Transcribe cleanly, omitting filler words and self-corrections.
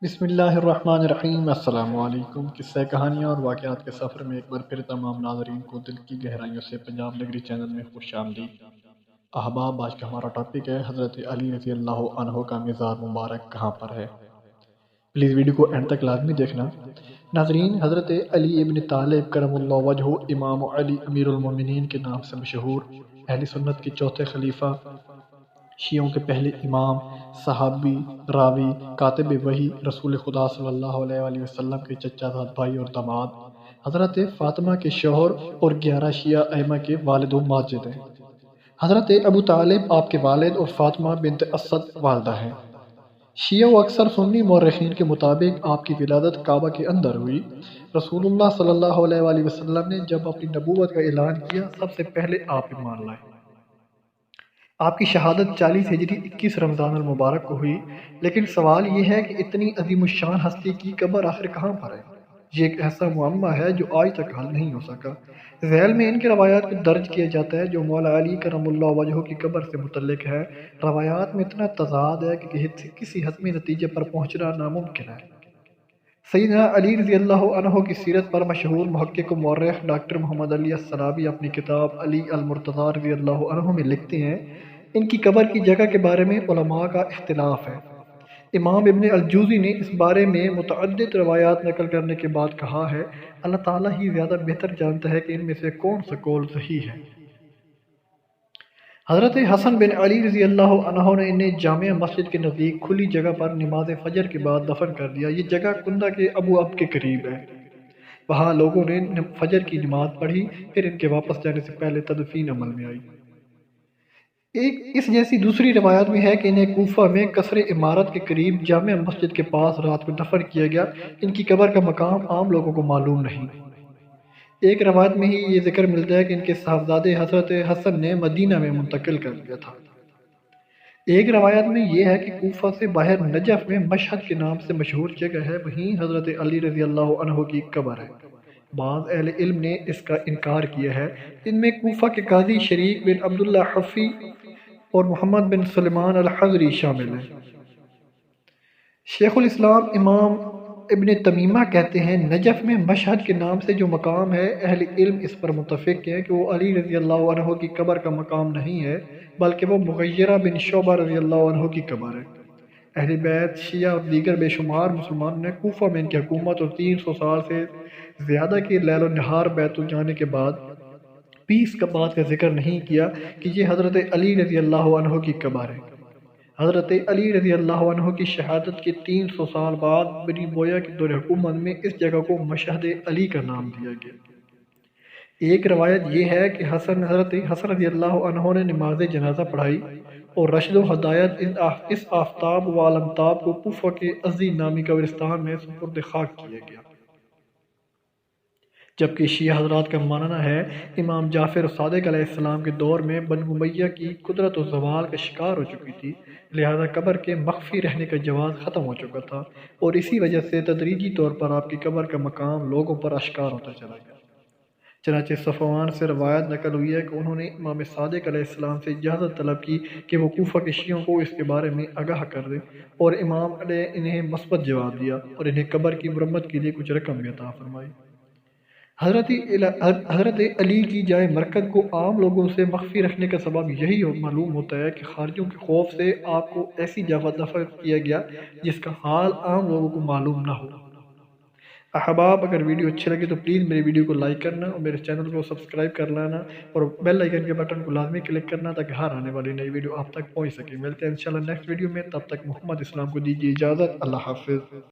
بسم اللہ الرحمن الرحیم۔ السلام علیکم۔ قصہ کہانیاں اور واقعات کے سفر میں ایک بار پھر تمام ناظرین کو دل کی گہرائیوں سے پنجاب نگری چینل میں خوش آمدید۔ احباب، آج کا ہمارا ٹاپک ہے حضرت علی رضی اللہ عنہ کا مزار مبارک کہاں پر ہے۔ پلیز ویڈیو کو اینڈ تک لازمی دیکھنا۔ ناظرین، حضرت علی ابن طالب کرم اللہ وجہہ امام علی امیر المومنین کے نام سے مشہور اہل سنت کے چوتھے خلیفہ، شیعوں کے پہلے امام، صحابی، راوی، کاتب وحی، رسول خدا صلی اللہ علیہ وآلہ وسلم کے چچا زاد بھائی اور داماد، حضرت فاطمہ کے شوہر اور 11 شیعہ ائمہ کے والد و ماجد ہیں۔ حضرت ابو طالب آپ کے والد اور فاطمہ بنت اسد والدہ ہیں۔ شیعہ و اکثر سنی مورخین کے مطابق آپ کی ولادت کعبہ کے اندر ہوئی۔ رسول اللہ صلی اللہ علیہ وآلہ وسلم نے جب اپنی نبوت کا اعلان کیا، سب سے پہلے آپ ایمان لائے۔ آپ کی شہادت 40 ہجری 21 رمضان المبارک کو ہوئی، لیکن سوال یہ ہے کہ اتنی عظیم الشان ہستی کی قبر آخر کہاں پر ہے؟ یہ ایک ایسا معمہ ہے جو آج تک حل نہیں ہو سکا۔ ذیل میں ان کی روایات کو درج کیا جاتا ہے جو مولا علی کرم اللہ وجہہ کی قبر سے متعلق ہے۔ روایات میں اتنا تضاد ہے کہ کسی حتمی نتیجے پر پہنچنا ناممکن ہے۔ سیدنا علی رضی اللہ عنہ کی سیرت پر مشہور محقق و مورخ ڈاکٹر محمد علی السلابی اپنی کتاب علی المرتضیٰ رضی اللہ عنہ میں لکھتے ہیں، ان کی قبر کی جگہ کے بارے میں علماء کا اختلاف ہے۔ امام ابن الجوزی نے اس بارے میں متعدد روایات نقل کرنے کے بعد کہا ہے، اللہ تعالیٰ ہی زیادہ بہتر جانتا ہے کہ ان میں سے کون سا قول صحیح ہے۔ حضرت حسن بن علی رضی اللہ عنہ نے انہیں جامع مسجد کے نزدیک کھلی جگہ پر نماز فجر کے بعد دفن کر دیا۔ یہ جگہ کندہ کے ابو اب کے قریب ہے۔ وہاں لوگوں نے فجر کی نماز پڑھی، پھر ان کے واپس جانے سے پہلے تدفین عمل میں آئی۔ اس جیسی دوسری روایت میں ہے کہ انہیں کوفہ میں قصر عمارت کے قریب جامع مسجد کے پاس رات کو دفن کیا گیا۔ ان کی قبر کا مقام عام لوگوں کو معلوم نہیں۔ ایک روایت میں ہی یہ ذکر ملتا ہے کہ ان کے صاحبزادے حضرت حسن نے مدینہ میں منتقل کر دیا تھا۔ ایک روایت میں یہ ہے کہ کوفہ سے باہر نجف میں مشہد کے نام سے مشہور جگہ ہے، وہیں حضرت علی رضی اللہ عنہ کی قبر ہے۔ بعض اہل علم نے اس کا انکار کیا ہے، ان میں کوفہ کے قاضی شریک بن عبداللہ حفی اور محمد بن سلیمان الحضری شامل ہیں۔ شیخ الاسلام امام ابن تیمیہ کہتے ہیں، نجف میں مشہد کے نام سے جو مقام ہے، اہل علم اس پر متفق ہیں کہ وہ علی رضی اللہ عنہ کی قبر کا مقام نہیں ہے، بلکہ وہ مغیرہ بن شعبہ رضی اللہ عنہ کی قبر ہے۔ اہل بیت، شیعہ اور دیگر بے شمار مسلمانوں نے کوفہ میں ان کی حکومت اور 300 سال سے زیادہ کی لیل و نہار بیت جانے کے بعد 20 کا بات کا ذکر نہیں کیا کہ یہ حضرت علی رضی اللہ عنہ کی قبر ہے۔ حضرت علی رضی اللہ عنہ کی شہادت کے 300 سال بعد بنی بویہ کی دور حکومت میں اس جگہ کو مشہد علی کا نام دیا گیا۔ ایک روایت یہ ہے کہ حضرت حسن رضی اللہ عنہ نے نماز جنازہ پڑھائی اور رشد و ہدایت اس آفتاب و علمتاب کو کوفہ کے عزی نامی قبرستان میں سپرد خاک کیا گیا۔ جبکہ شیعہ حضرات کا ماننا ہے، امام جعفر صادق علیہ السلام کے دور میں بنو امیہ کی قدرت و زوال کا شکار ہو چکی تھی، لہذا قبر کے مخفی رہنے کا جواز ختم ہو چکا تھا، اور اسی وجہ سے تدریجی طور پر آپ کی قبر کا مقام لوگوں پر اشکار ہوتا چلا گیا۔ چنانچہ صفوان سے روایت نقل ہوئی ہے کہ انہوں نے امام صادق علیہ السلام سے اجازت طلب کی کہ وہ کوفہ کے شیعوں کو اس کے بارے میں آگاہ کر دیں، اور امام نے انہیں مثبت جواب دیا اور انہیں قبر کی مرمت کے لیے کچھ رقم بھی عطا فرمائی۔ حضرت علی کی جائے مرکز کو عام لوگوں سے مخفی رکھنے کا سبب یہی معلوم ہوتا ہے کہ خارجیوں کے خوف سے آپ کو ایسی جگہ دفن کیا گیا جس کا حال عام لوگوں کو معلوم نہ ہو۔ احباب، اگر ویڈیو اچھی لگے تو پلیز میری ویڈیو کو لائک کرنا اور میرے چینل کو سبسکرائب کر لینا اور بیل آئیکن کے بٹن کو لازمی کلک کرنا تاکہ ہر آنے والی نئی ویڈیو آپ تک پہنچ سکے۔ ملتے ہیں انشاءاللہ نیکسٹ ویڈیو میں، تب تک محمد اسلام کو دیجیے اجازت۔ اللہ حافظ۔